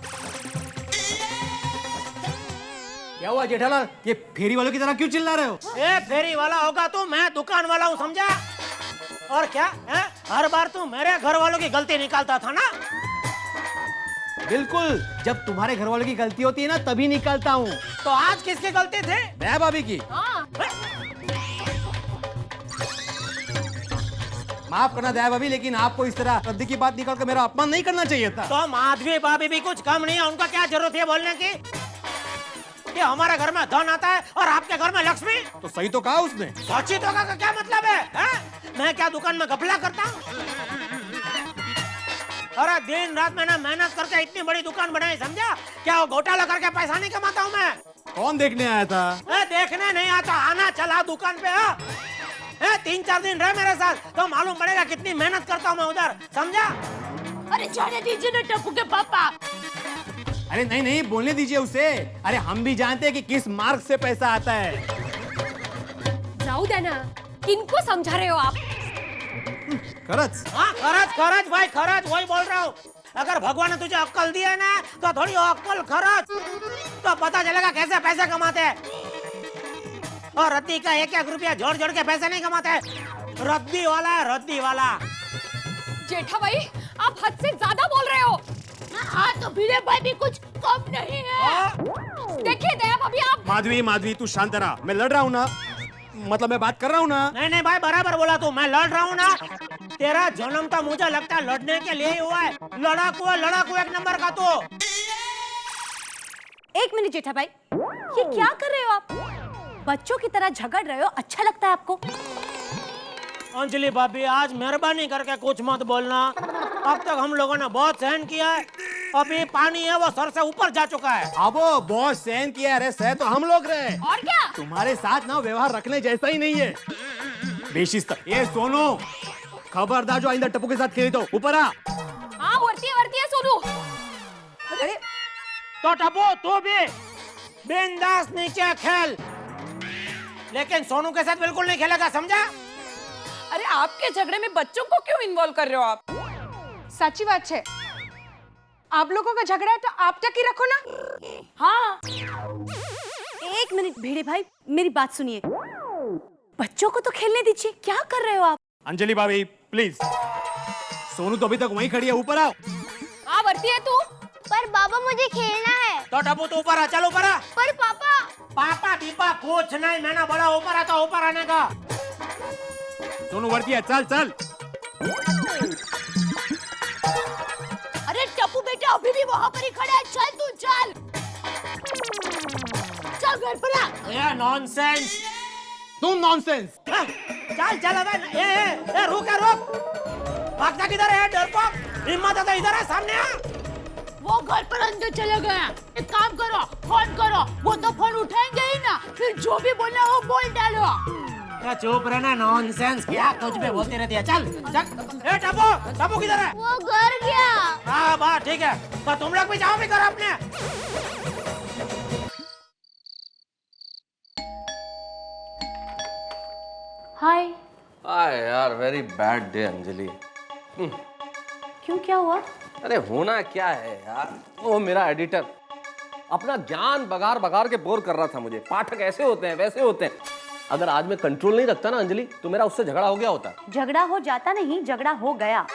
क्या हुआ जेठालाल, ये फेरी वालों की तरह क्यों चिल्ला रहे हो? ए, फेरी वाला होगा तो मैं दुकान वाला हूँ, समझा? और क्या है? हर बार तू मेरे घर वालों की गलती निकालता था ना? बिल्कुल, जब तुम्हारे घर वालों की गलती होती है ना, तभी निकालता हूँ। तो आज किसकी गलती थी? दया भाभी की। माफ करना दया भाभी, लेकिन आपको इस तरह रद्दी की बात निकाल कर मेरा अपमान नहीं करना चाहिए था। तो माधवी भाभी भी कुछ कम नहीं है, उनका क्या जरूरत है बोलने की कि हमारे घर में धन आता है और आपके घर में लक्ष्मी? तो सही तो कहा उसने। सच्ची तो का क्या मतलब है? मैं क्या दुकान में घपला करता हूँ? अरे दिन रात मैंने मेहनत करके इतनी बड़ी दुकान बनाई, समझा? क्या वो घोटाला करके पैसा नहीं कमाता हूँ मैं? कौन देखने आया था? देखने नहीं आता, आना चला दुकान पे। 3-4 दिन रहे मेरे साथ तो मालूम पड़ेगा कितनी मेहनत करता हूँ मैं उधर, समझा? अरे जाने दीजिए ना टप्पू के पापा। अरे नहीं नहीं, बोलने दीजिए उसे। अरे हम भी जानते हैं कि किस मार्ग से पैसा आता है। जाऊ द्या ना, किनको समझा रहे हो आप? खरच हाँ खरच खरच भाई खरच, वही बोल रहा हूँ। अगर भगवान ने तुझे अक्कल दी है ना तो थोड़ी अक्कल खरच, तो पता चलेगा कैसे पैसे कमाते हैं। और रद्दी का एक एक रुपया जोड़ जोड़ के पैसे नहीं कमाते हैं। रद्दी वाला है, रद्दी वाला। जेठा भाई आप हद से ज्यादा बोल रहे हो। हाँ तो भिड़े भाई भी कुछ कम नहीं है। देखिए दया भाभी आप। माधवी तू शांत रहा, मैं लड़ रहा हूँ ना, मतलब मैं बात कर रहा हूँ ना। नहीं नहीं भाई बराबर बोला तू, मैं लड़ रहा हूँ ना। तेरा जन्म तो मुझे लगता है लड़ने के लिए ही हुआ है। लड़ाकू एक नंबर का तू। एक मिनट जेठा भाई, ये क्या कर रहे हो आप? बच्चों की तरह झगड़ रहे हो, अच्छा लगता है आपको? अंजलि भाभी आज मेहरबानी करके कुछ मत बोलना। अब तक हम लोगों ने बहुत सहन किया है, अभी पानी है वो सर से ऊपर जा चुका है। अब बहुत सहन किया, अरे सह तो हम लोग रहे। और क्या? तुम्हारे साथ ना व्यवहार रखने जैसा ही नहीं है, बेशिस्त। ये सोनू, खबरदार जो आइंदा टप्पू के साथ खेली तो ऊपर आ। हाँ वर्ती है सोनू। अरे तो टप्पू तू भी बिंदास नीचे खेल, लेकिन सोनू के साथ बिल्कुल नहीं खेलेगा, समझा? अरे आपके झगड़े में बच्चों को क्यों इन्वॉल्व कर रहे हो आप? साची बात है, आप लोगों का झगड़ा है तो आप तक ही रखो ना। हाँ एक मिनट भिड़े भाई, मेरी बात सुनिए। बच्चों को तो खेलने दीजिए, क्या कर रहे हो आप? अंजलि भाभी प्लीज, सोनू तो अभी तक वहीं खड़ी है, ऊपर आओ। हाँ वर्ती है तू। पर बाबा मुझे खेलना है। तो टप्पू तू ऊपर आ, चल ऊपर आ। पर पापा। पापा दीपा कुछ नहीं, मैंने बोला ऊपर आता, ऊपर आने का। सोनू वर्ती है, चल चल। अरे टप्पू बेटा अभी भी वहाँ पर ही खड़ा है, चल तू चल। चल घर पर आ। ये नॉनसेंस। तुम नॉनसेंस। चल चल अबे, ए रुक। भागता किधर है डरपोक? हिम्मत है तो इधर है, सामने आ। वो घर पर अंदर चले गए हैं। एक काम करो, फोन करो, वो तो फोन उठाएंगे ही ना, फिर जो भी बोलना वो बोल डालो। क्या चुप रहना, नॉनसेंस, क्या कुछ भी बोलती रहती है। चल चल। ए टप्पू किधर है? वो घर गया। हाँ बात ठीक है, तो तुम लोग भी जाओ भी करो अपने। हाय। हाय यार, वेरी बैड डे अंजलि। क्यों, क्या हुआ? अरे होना क्या है यार, वो मेरा एडिटर अपना ज्ञान बगार बगार के बोर कर रहा था मुझे। पाठक ऐसे होते हैं वैसे होते हैं। अगर आज मैं कंट्रोल नहीं रखता ना अंजलि, तो मेरा उससे झगड़ा हो गया होता। झगड़ा हो जाता नहीं, झगड़ा हो गया,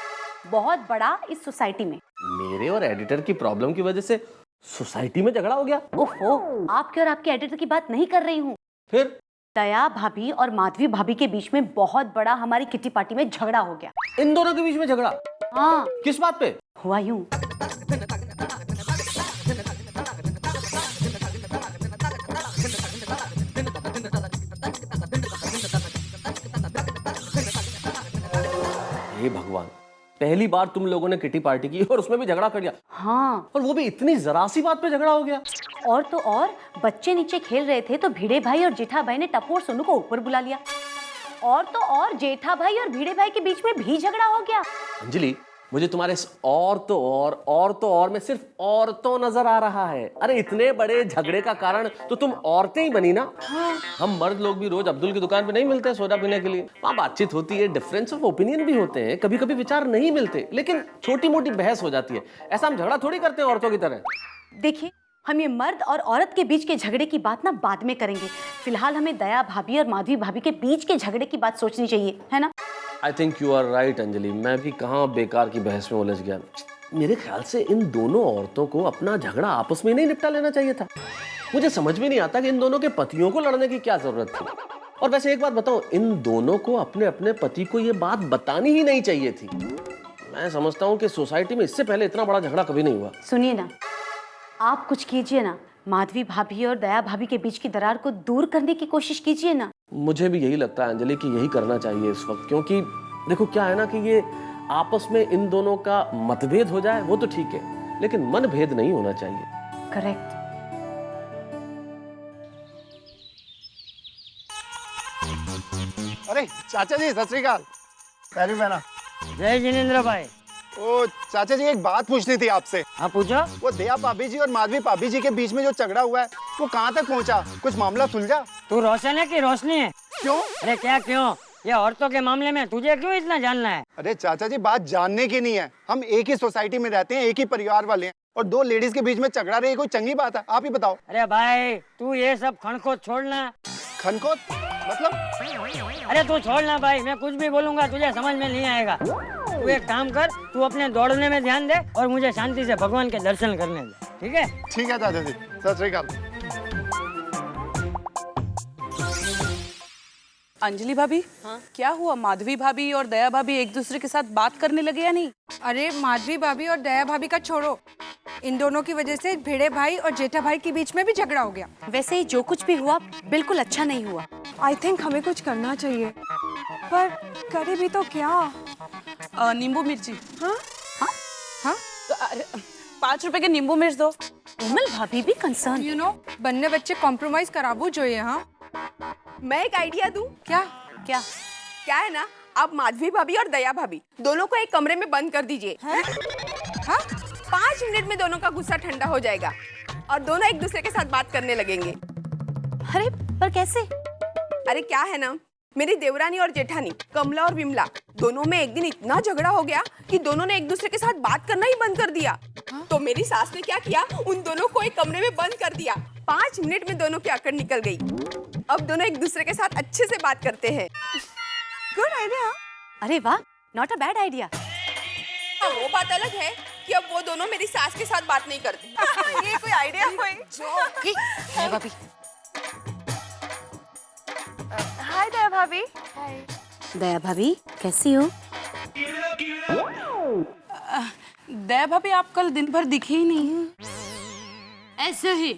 बहुत बड़ा, इस सोसाइटी में। मेरे और एडिटर की प्रॉब्लम की वजह से सोसाइटी में झगड़ा हो गया? ओहो, आपके और आपके एडिटर की बात नहीं कर रही हूँ। फिर? दया भाभी और माधवी भाभी के बीच में बहुत बड़ा हमारी किटी पार्टी में झगड़ा हो गया। इन दोनों के बीच में झगड़ा? हाँ। किस बात पे? हुआ यूं, हे भगवान, पहली बार तुम लोगों ने किटी पार्टी की और उसमें भी झगड़ा कर दिया। हाँ। और वो भी इतनी जरा सी बात पे झगड़ा हो गया। और तो और, बच्चे नीचे खेल रहे थे तो भिड़े भाई और जेठा भाई ने टप्पू और सोनू को ऊपर बुला लिया। और तो और, जेठा भाई और भिड़े भाई के बीच में भी झगड़ा हो गया। अंजलि, मुझे तुम्हारे इस और तो और में सिर्फ औरतों नजर आ रहा है। अरे इतने बड़े झगड़े का कारण तो तुम औरतें ही बनी ना। हाँ। हम मर्द लोग भी रोज अब्दुल की दुकान पे नहीं मिलते हैं सोडा पीने के लिए। वहाँ बातचीत होती है, डिफरेंस ऑफ ओपिनियन भी होते हैं, कभी कभी विचार नहीं मिलते, लेकिन छोटी मोटी बहस हो जाती है। ऐसा हम झगड़ा थोड़ी करते हैं औरतों की तरह। देखिए, हम ये मर्द और औरत के बीच के झगड़े की बात ना बाद में करेंगे। फिलहाल हमें दया भाभी और माधवी भाभी के बीच के झगड़े की बात सोचनी चाहिए, है ना? I think you are right Anjali, मैं भी कहाँ बेकार की बहस में उलझ गया। मेरे ख्याल से इन दोनों औरतों को अपना झगड़ा आपस में नहीं निपटा लेना चाहिए था। मुझे समझ में नहीं आता कि इन दोनों के पतियों को लड़ने की क्या जरूरत थी। और वैसे एक बात बताओ, इन दोनों को अपने अपने पति को ये बात बतानी ही नहीं चाहिए थी। मैं समझता हूँ कि सोसाइटी में इससे पहले इतना बड़ा झगड़ा कभी नहीं हुआ। सुनिए ना, आप कुछ कीजिए ना, माधवी भाभी और दया भाभी के बीच की दरार को दूर करने की कोशिश कीजिए ना। मुझे भी यही लगता है अंजलि कि यही करना चाहिए इस वक्त, क्योंकि देखो क्या है ना कि ये आपस में इन दोनों का मतभेद हो जाए वो तो ठीक है, लेकिन मनभेद नहीं होना चाहिए। करेक्ट। अरे चाचा जी, सत श्री अकाल। पैरी पहना। जय जिनेंद्र भाई। ओ चाचा जी, एक बात पूछनी थी आपसे। हाँ पूछो। वो दया भाभी जी और माधवी भाभी जी के बीच में जो झगड़ा हुआ है वो कहाँ तक पहुँचा? कुछ मामला सुलझा? तू रोशन है कि रोशनी है? क्यों? अरे क्या क्यों, ये औरतों के मामले में तुझे क्यों इतना जानना है? अरे चाचा जी, बात जानने की नहीं है। हम एक ही सोसाइटी में रहते हैं, एक ही परिवार वाले हैं, और दो लेडीज के बीच में झगड़ा रही कोई चंगी बात है? आप ही बताओ। अरे भाई तू ये सब खनखोत छोड़ना। खनखोत मतलब? अरे तू छोड़ना भाई, मैं कुछ भी बोलूंगा तुझे समझ में नहीं आएगा। तू एक काम कर, तू अपने दौड़ने में ध्यान दे और मुझे शांति से भगवान के दर्शन करने दे, ठीक है? ठीक है चाचा जी, सत श्री अकाल। अंजलि भाभी, हाँ? क्या हुआ? माधवी भाभी और दया भाभी एक दूसरे के साथ बात करने लगे या नहीं? अरे माधवी भाभी और दया भाभी का छोड़ो, इन दोनों की वजह से भिड़े भाई और जेठा भाई के बीच में भी झगड़ा हो गया। वैसे ही जो कुछ भी हुआ बिल्कुल अच्छा नहीं हुआ। आई थिंक हमें कुछ करना चाहिए, पर करे भी तो क्या? नींबू मिर्ची। हाँ हाँ, 5 रुपए के नींबू मिर्च दो। कोमल भाभी भी कंसर्न। यू नो, बन्ने बच्चे कॉम्प्रोमाइज कराबू जो ये। हाँ, मैं एक आइडिया दूं? क्या? क्या है ना, आप माधवी भाभी और दया भाभी दोनों को एक कमरे में बंद कर दीजिए। हाँ? 5 मिनट में दोनों का गुस्सा ठंडा हो जाएगा और दोनों एक दूसरे के साथ बात करने लगेंगे। अरे पर कैसे? अरे क्या है ना, मेरी देवरानी और जेठानी कमला और विमला दोनों में एक दिन इतना झगड़ा हो गया कि दोनों ने एक दूसरे के साथ बात करना ही बंद कर दिया। तो मेरी सास ने क्या किया, उन दोनों को एक कमरे में बंद कर दिया। 5 मिनट में दोनों की अकड़ निकल गई। अब दोनों एक दूसरे के साथ अच्छे से बात करते हैं। Good idea. अरे वाह, नॉट अ बैड आइडिया। वो बात अलग है कि अब वो दोनों मेरी सास के साथ बात नहीं करती। ये कोई आइडिया कोई? दया भाभी। हाय दया भाभी। दया भाभी कैसी हो? दया भाभी आप कल दिन भर दिखी ही नहीं। ऐसे ही।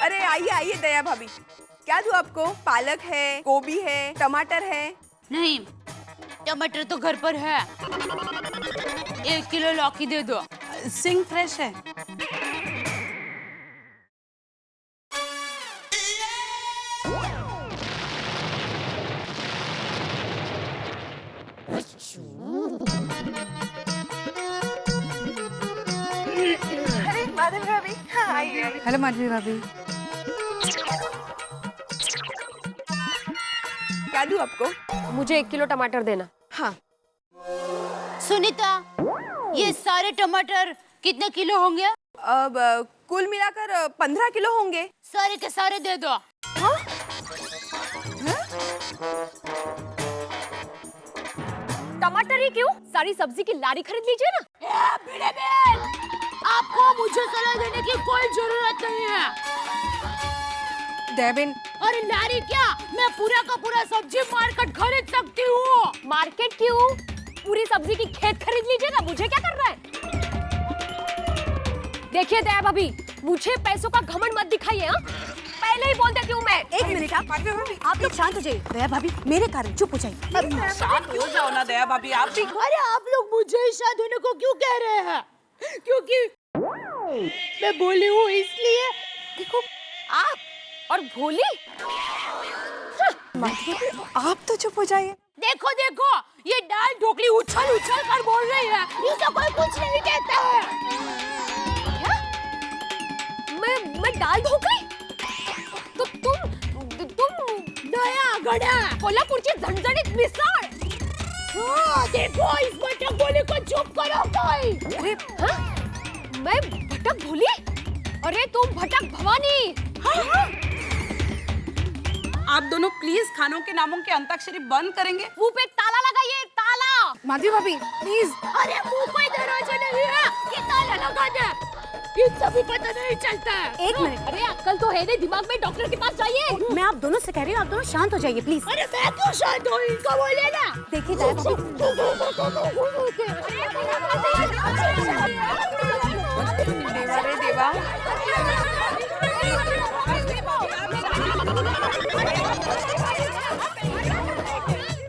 अरे आइए आइए दया भाभी, क्या दूं आपको? पालक है, गोभी है, टमाटर है। नहीं, टमाटर तो घर पर है। 1 किलो लौकी दे दो। सिंग फ्रेश है। अरे माधवी भाभी, हाँ आइए। हेलो माधवी भाभी। क्या दूं आपको? मुझे 1 किलो टमाटर देना। हाँ। सुनीता, ये सारे टमाटर कितने किलो होंगे? अब कुल मिलाकर 15 किलो होंगे। सारे के सारे दे दो। हाँ? टमाटर ही क्यों, सारी सब्जी की लारी खरीद लीजिए ना। आपको मुझे सलाह देने की कोई जरूरत नहीं है। देविन, अरे लारी क्या, मैं पूरा का पूरा सब्जी मार्केट खरीद सकती हूँ। मार्केट क्यों, पूरी सब्जी की खेत खरीद लीजिए ना, मुझे क्या करना है? देखिए दया भाभी, मुझे पैसों का घमंड मत दिखाइए। हाँ, पहले ही बोल देती हूँ मैं। एक मिनट, आप लोग शांत हो जाइए। दया भाभी मेरे कारण चुप हो जाइए। शांत हो जाओ ना दया भाभी आप भी। अरे आप लोग मुझे ही शांत होने को क्यों कह रहे हैं? क्योंकि मैं बोली हूँ इसलिए। देखो आप और भोली। आप तो चुप हो जाइए। देखो देखो, ये दाल ढोकली उछल उछल कर बोल रही है। इसे कोई कुछ नहीं कहता है। क्या? मैं दाल ढोकली? तो तुम दया गड़ा कोल्हापुरची झणझणीत मिसळ। देखो, इस भटक बोली को चुप करो कोई। अरे हाँ? मैं भटक भोली? अरे तुम भटक भवानी। हाँ? आप दोनों प्लीज खानों के नामों के अंताक्षरी बंद करेंगे? मुंह पे ताला लगाइए, ताला। माधवी भाभी प्लीज। अरे मुंह कोई दरवाजा नहीं है कि ताला लगा दे। इतना भी पता नहीं चलता है। एक मिनट, अरे अक्ल तो है नहीं दिमाग में, डॉक्टर के पास जाइए। मैं आप दोनों से कह रही हूँ, आप दोनों शांत हो जाइए प्लीज। अरे मैं क्यों शांत हूँ, इनको बोले ना। देखिए दया भाभी, देवा रे देवा।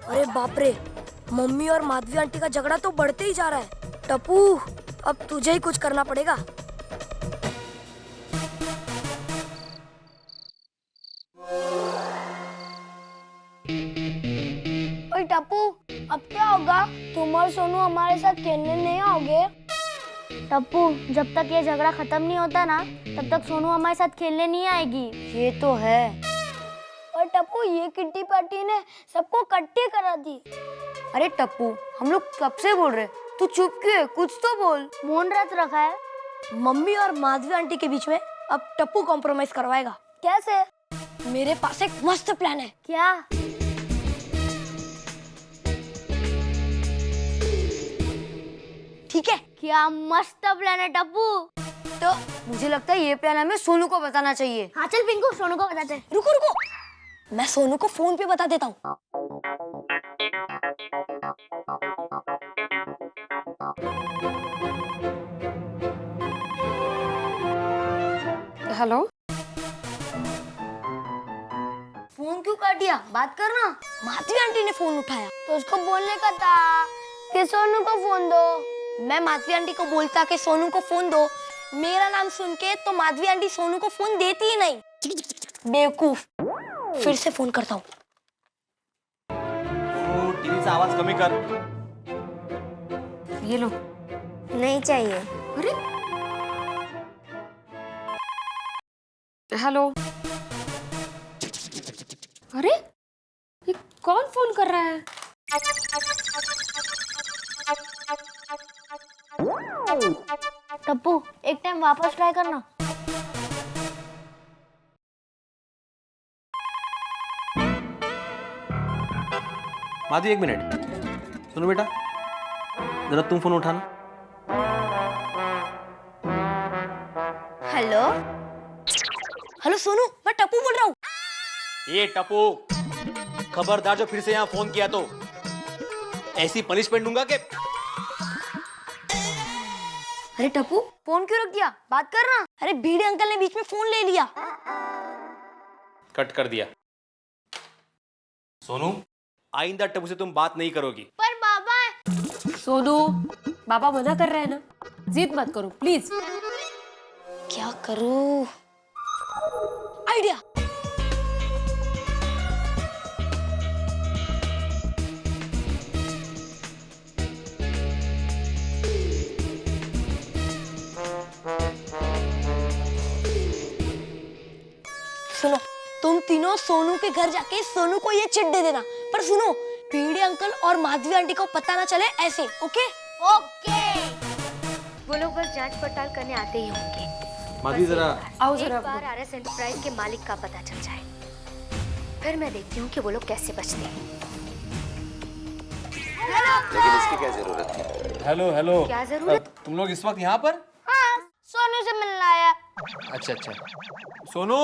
अरे बाप रे, मम्मी और माधवी आंटी का झगड़ा तो बढ़ते ही जा रहा है। टप्पू, अब तुझे ही कुछ करना पड़ेगा। ओए टप्पू, अब क्या होगा? तुम और सोनू हमारे साथ खेलने नहीं आओगे? टप्पू, जब तक ये झगड़ा खत्म नहीं होता ना, तब तक सोनू हमारे साथ खेलने नहीं आएगी। ये तो है। और टप्पू टप्पू ये किट्टी पार्टी ने सबको इकट्ठे करा दी। अरे टप्पू हम लोग कब से बोल रहे, तू चुप क्यों है? कुछ तो बोल। मौन व्रत रखा है। मम्मी और माधवी आंटी के बीच में अब टप्पू कॉम्प्रोमाइज करवाएगा। कैसे? मेरे पास एक मस्त प्लान है। क्या? ठीक है? क्या मस्त प्लान है टप्पू। तो मुझे लगता है ये प्लान हमें सोनू को बताना चाहिए। हाँ चल पिंकू सोनू को बताते हैं। रुको रुको, मैं सोनू को फोन पे बता देता हूँ। हेलो, फोन क्यों काट दिया? बात करना। माधवी आंटी ने फोन उठाया तो उसको बोलने का था कि सोनू को फोन दो। मैं माधवी आंटी को बोलता कि सोनू को फोन दो, मेरा नाम सुन के तो माधवी आंटी सोनू को फोन देती ही नहीं। बेवकूफ। फिर से फोन करता हूँ। टीवी से आवाज कमी कर। ये लो। नहीं चाहिए। अरे हेलो, अरे ये कौन फोन कर रहा है? टप्पू एक टाइम वापस ट्राई करना। माधवी एक मिनट, सुनो बेटा, जरा तुम फोन उठाना। हेलो हेलो सोनू, मैं टप्पू बोल रहा हूँ। ये टप्पू, खबरदार जो फिर से यहाँ फोन किया तो ऐसी पनिशमेंट दूंगा कि। अरे टप्पू फोन क्यों रख दिया? बात करना। अरे भीड़े अंकल ने बीच में फोन ले लिया। कट कर दिया। सोनू, आइंदा टप्पू से तुम बात नहीं करोगी। पर बाबा। सोनू, बाबा मना कर रहे हैं ना, जिद मत करो प्लीज। क्या करूं? आइडिया। सुनो, तुम तीनों सोनू के घर जाके सोनू को ये चिट दे देना, पर सुनो भीड़े अंकल और माधवी आंटी को पता ना चले ऐसे। ओके? ओके। वो लोग बस जांच पड़ताल करने आते ही होंगे। माधवी जरा आओ एक जरा। बार आरएस एंटरप्राइज के मालिक का पता चल जाए, फिर मैं देखती हूँ कि वो लोग कैसे बचते हैं। लेकिन इसकी क्या जरूरत थी? हेलो हेलो, क्या जरूरत? तुम लोग इस वक्त यहाँ पर? हाँ सोनू से मिलना आया। अच्छा अच्छा। सोनू,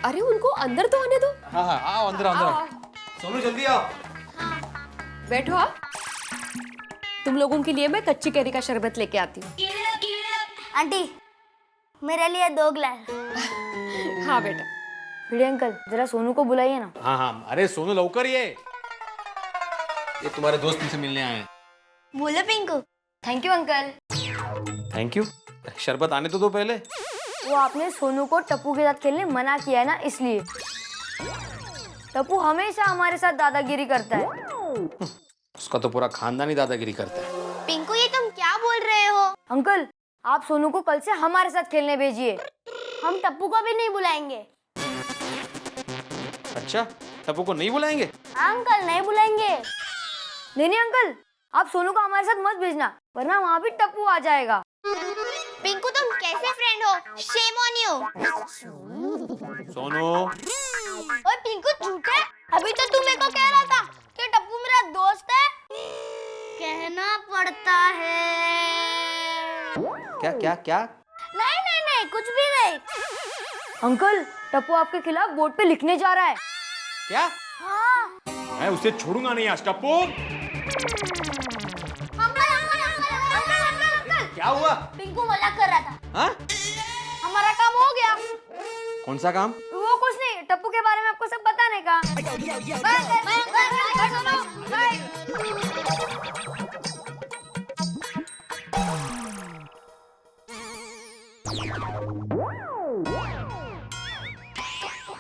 अरे उनको अंदर तो आने दो। हाँ हाँ आओ अंदर आओ। सोनू जल्दी आओ। बैठो आप। तुम लोगों के लिए मैं कच्ची कैरी का शरबत लेके आती हूँ। आंटी मेरे लिए 2 गिलास। हाँ बेटा। भीड़े अंकल जरा सोनू को बुलाइए ना। हाँ हाँ, अरे सोनू लवकर ये तुम्हारे दोस्त तुमसे मिलने आए हैं। बोलो Pinku. Thank you uncle. Thank you. शरबत आने तो दो पहले। वो आपने सोनू को टप्पू के साथ खेलने मना किया है ना, इसलिए। टप्पू हमेशा हमारे साथ दादागिरी करता है। उसका तो पूरा खानदान ही दादागिरी करता है। पिंकू ये तुम क्या बोल रहे हो? अंकल आप सोनू को कल से हमारे साथ खेलने भेजिए। हम टप्पू को भी नहीं बुलाएंगे। अच्छा, टप्पू को नहीं बुलाएंगे? अंकल नहीं बुलाएंगे। नहीं नहीं अंकल, आप सोनू को हमारे साथ मत भेजना, वरना वहाँ भी टप्पू आ जाएगा। पिंकू तुम कैसे फ्रेंड हो? Shame on you. सोनू, ओए पिंकू झूठे, अभी तो तू मेरे को कह रहा था कि टप्पू मेरा दोस्त है। कहना पड़ता है। क्या क्या क्या? नहीं नहीं नहीं कुछ भी नहीं। अंकल टप्पू आपके खिलाफ बोर्ड पे लिखने जा रहा है। क्या? हाँ। मैं उसे छोड़ूंगा नहीं आज। टप्पू क्या हुआ? पिंकू मजाक कर रहा था। हाँ? हमारा काम हो गया। कौन सा काम? वो कुछ नहीं, टप्पू के बारे में आपको सब बताने का।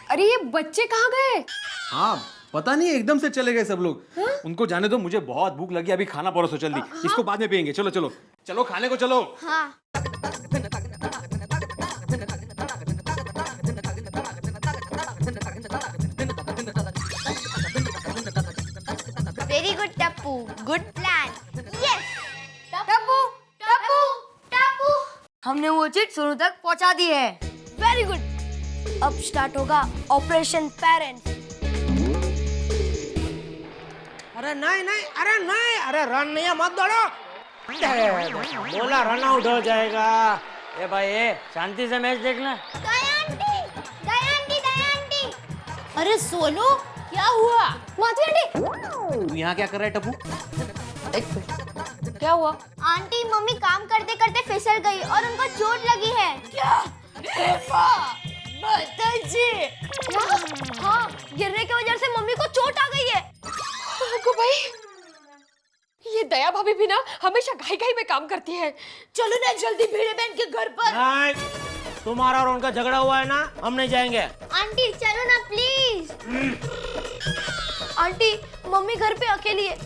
अरे ये बच्चे कहाँ गए? हाँ पता नहीं, एकदम से चले गए सब लोग। उनको जाने दो, मुझे बहुत भूख लगी, अभी खाना परोसो जल्दी। इसको बाद में पियेंगे। चलो चलो चलो खाने को चलो। हाँ। Good Tappu, good plan. Yes Tappu, Tappu, Tappu. हमने वो चिट सोनू तक पहुंचा दी है। Very good. अब स्टार्ट होगा ऑपरेशन पेरेंट्स। अरे नहीं नहीं, अरे नहीं, अरे रन नहीं है, मत दौड़ो। बोला रन आउट हो जाएगा। ए भाई ए, शांति से मैच देखना। अरे सोनू क्या हुआ? माथी आंटी, तू यहाँ क्या कर रहा है टप्पू? क्या हुआ? आंटी मम्मी काम करते करते फिसल गई और उनको चोट लगी है। क्या? माताजी। हाँ, गिरने की वजह से मम्मी को चोट आ गई है। भाई, ये दया भाभी भी ना हमेशा घाई-घाई में काम करती है। चलो ना जल्दी भिड़े बहन के घर पर। नहीं, तुम्हारा और उनका झगड़ा हुआ है ना, हम नहीं जाएंगे। आंटी चलो ना प्लीज। आंटी मम्मी घर पे अकेली है,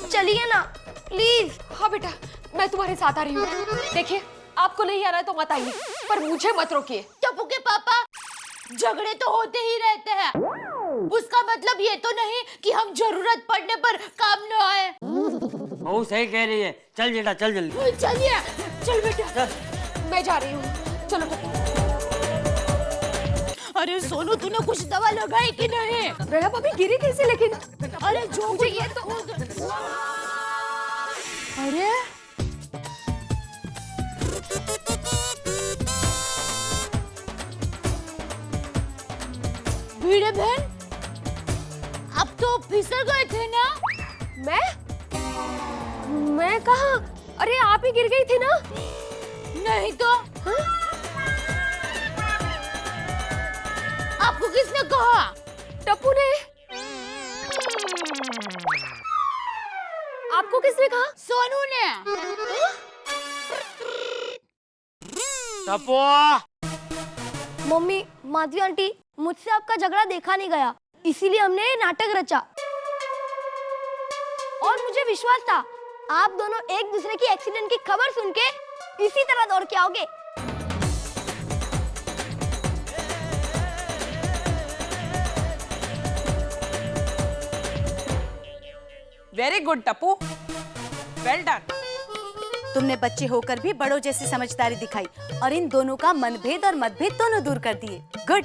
चलिए ना प्लीज। हाँ बेटा, मैं तुम्हारे साथ आ रही हूँ। देखिए, आपको नहीं आ रहा है तो मत आइए, पर मुझे मत रोकिए। टप्पू के पापा, झगड़े तो होते ही रहते हैं। उसका मतलब ये तो नहीं कि हम जरूरत पड़ने पर काम न आए। वो सही कह रही है। चल बेटा, चल जल्दी। चलिए, चल बेटा। मैं जा रही हूँ, चलो टप्पू। अरे सोनू, तूने कुछ दवा लगाई कि नहीं? दया भाभी गिरी कैसे लेकिन? अरे जो मुझे ये तो अरे भिड़े बहन, अब तो फिसल गए थे ना? मैं कहा? अरे आप ही गिर गई थी ना? नहीं तो। हाँ? आपको किसने कहा? टप्पू ने। आपको किसने कहा? सोनू ने। टप्पू। मम्मी, माधवी आंटी, मुझसे आपका झगड़ा देखा नहीं गया, इसीलिए हमने ये नाटक रचा। और मुझे विश्वास था आप दोनों एक दूसरे की एक्सीडेंट की खबर सुन के इसी तरह दौड़ के आओगे। Very good Tappu, well done. तुमने बच्चे होकर भी बड़ों जैसी समझदारी दिखाई और इन दोनों का मनभेद और मतभेद दोनों दूर कर दिए। गुड।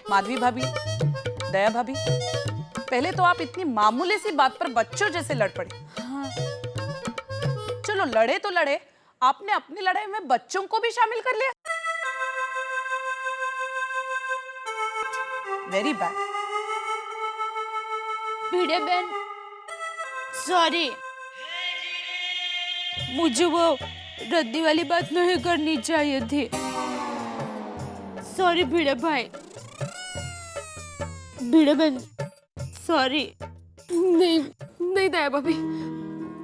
माधवी भाभी, दया भाभी, पहले तो आप इतनी मामूली सी बात पर बच्चों जैसे लड़ पड़े। हाँ। चलो लड़े तो लड़े, आपने अपनी लड़ाई में बच्चों को भी शामिल कर लिया। Very bad. भिड़े बहन, सॉरी, मुझे वो रद्दी वाली बात नहीं करनी चाहिए थी। सॉरी भिड़े भाई। भिड़े बहन, सॉरी। नहीं नहीं दया भाभी,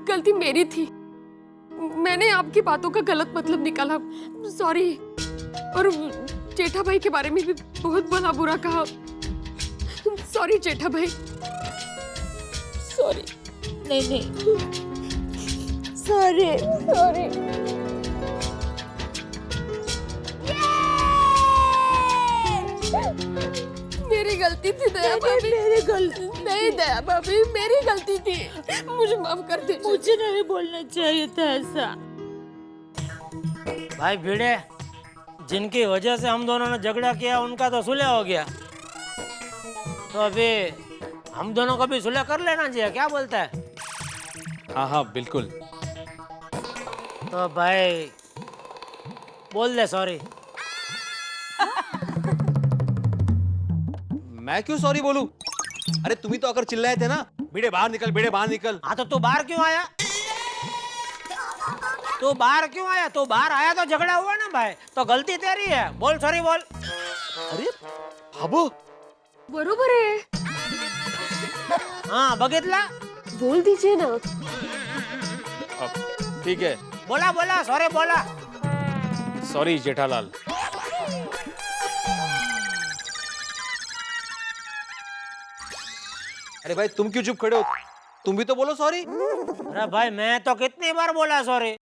गलती मेरी थी। मैंने आपकी बातों का गलत मतलब निकाला, सॉरी। और जेठा भाई के बारे में भी बहुत भला बुरा कहा। सॉरी जेठा भाई, सॉरी। नहीं नहीं, सॉरी सॉरी। मेरी गलती थी दया भाभी। मेरी गलती नहीं दया भाभी, मेरी गलती थी, मुझे माफ कर दीजिए। मुझे नहीं बोलना चाहिए था ऐसा। भाई भिड़े, जिनकी वजह से हम दोनों ने झगड़ा किया उनका तो सुलह हो गया, तो अभी हम दोनों को भी सुलह कर लेना चाहिए, क्या बोलता है? हाँ हाँ बिल्कुल। तो भाई बोल दे सॉरी। मैं क्यों सॉरी बोलूं? अरे तुम ही तो आकर चिल्लाए थे ना, भिड़े बाहर निकल, भिड़े बाहर निकल। हाँ तो तू बाहर क्यों आया? तू बाहर क्यों आया? तू बाहर आया तो झगड़ा हुआ ना भाई, तो गलती तेरी है, बोल सॉरी बोल। अरे बाबू, बरोबर है। हाँ बघितला, बोल दीजिए ना। ठीक है, बोला बोला, सॉरी बोला। सॉरी जेठालाल। अरे भाई तुम क्यों चुप खड़े हो? तुम भी तो बोलो सॉरी। अरे भाई मैं तो कितनी बार बोला सॉरी।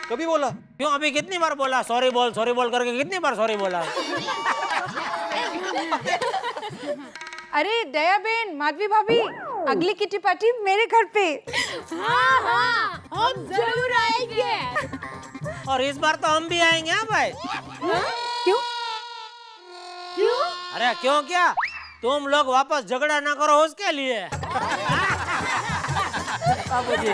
कभी बोला? क्यों अभी कितनी बार बोला सॉरी बोल करके, कितनी बार सॉरी बोला? अरे दया बेन, माधवी भाभी, अगली किटी पार्टी मेरे घर पे। हाँ हाँ, हम जरूर आएंगे। और इस बार तो हम भी आएंगे। हाँ भाई। क्यों? क्यों? अरे क्यों क्या, तुम लोग वापस झगड़ा ना करो उसके लिए। बाबूजी।